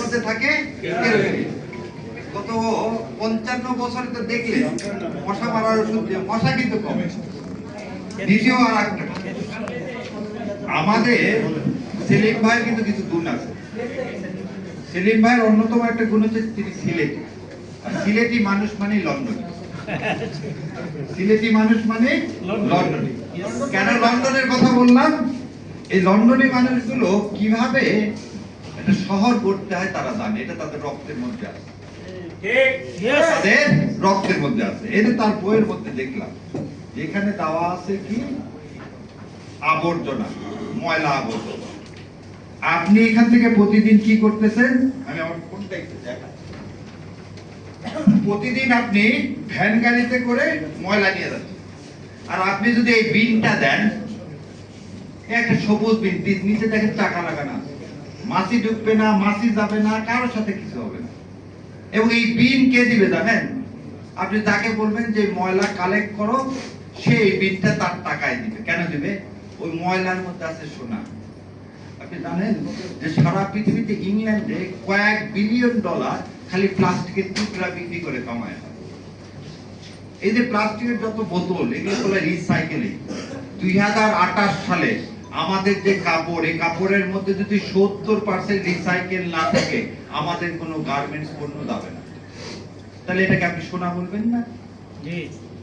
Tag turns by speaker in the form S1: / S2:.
S1: মধ্যে থাকে গত 55 বছরে তো দেখলে মশা মারার ওষুধ দিয়ে মশা কিন্তু কমে। দ্বিতীয় আর একটা আমাদের সেলিম ভাইয়ের কিন্তু কিছু গুণ আছে। সেলিম ভাইয়ের অন্যতম একটা গুণ হচ্ছে তিনি সিলেটি। সিলেটি মানুষ মানে লন্ডন, সিলেটি মানুষ মানে লন্ডন। কেন লন্ডনের কথা বললাম? এই লন্ডনী মানুষগুলো কিভাবে একটা শহর গড়তে হয় তারা জানে, এটা তাদের রক্তের মধ্যে আছে, তাদের রক্তের মধ্যে আছে। এই যে তার বইয়ের মধ্যে দেখলাম যেখানে দেওয়া আছে কি আবর্জনা, ময়লা আবর্জনা। আপনি এখান থেকে প্রতিদিন কি করতেছেন? আমি আমার ফোনটা একটু দেখাচ্ছি। প্রতিদিন আপনি ভ্যান গাড়িতে করে ময়লা নিয়ে যাচ্ছেন, আর আপনি যদি এই বিনটা দেন, একটা সবুজ বিন, নিচে দেখেন টাকা লাগানো আছে, মাছি ঢুকবে না, মাছি যাবে না, কারোর সাথে কিছু হবে না। এবং এই বিন কে দিবে জানেন? আপনি তাকে বলবেন যে ময়লা কালেক্ট করো, সে এই বিনটা তার টাকায় দিবে। কেন দিবে? ওই ময়লার মধ্যে আছে সোনা। আপনি জানেন যে সারা পৃথিবীতে ইংল্যান্ডে কয়েক বিলিয়ন ডলার খালি প্লাস্টিকের টুকরা বিক্রি করে কামায়। এই যে প্লাস্টিকের যত বোতল, এগুলো বলে রিসাইকেলিং। 2028 সালে আমাদের যে কাপড়, এই কাপড়ের মধ্যে যদি 70% রিসাইকেল না থাকে, আমাদের কোনো গার্মেন্টস পণ্য যাবে না। তাহলে এটাকে আপনি সোনা বলবেন না? জি।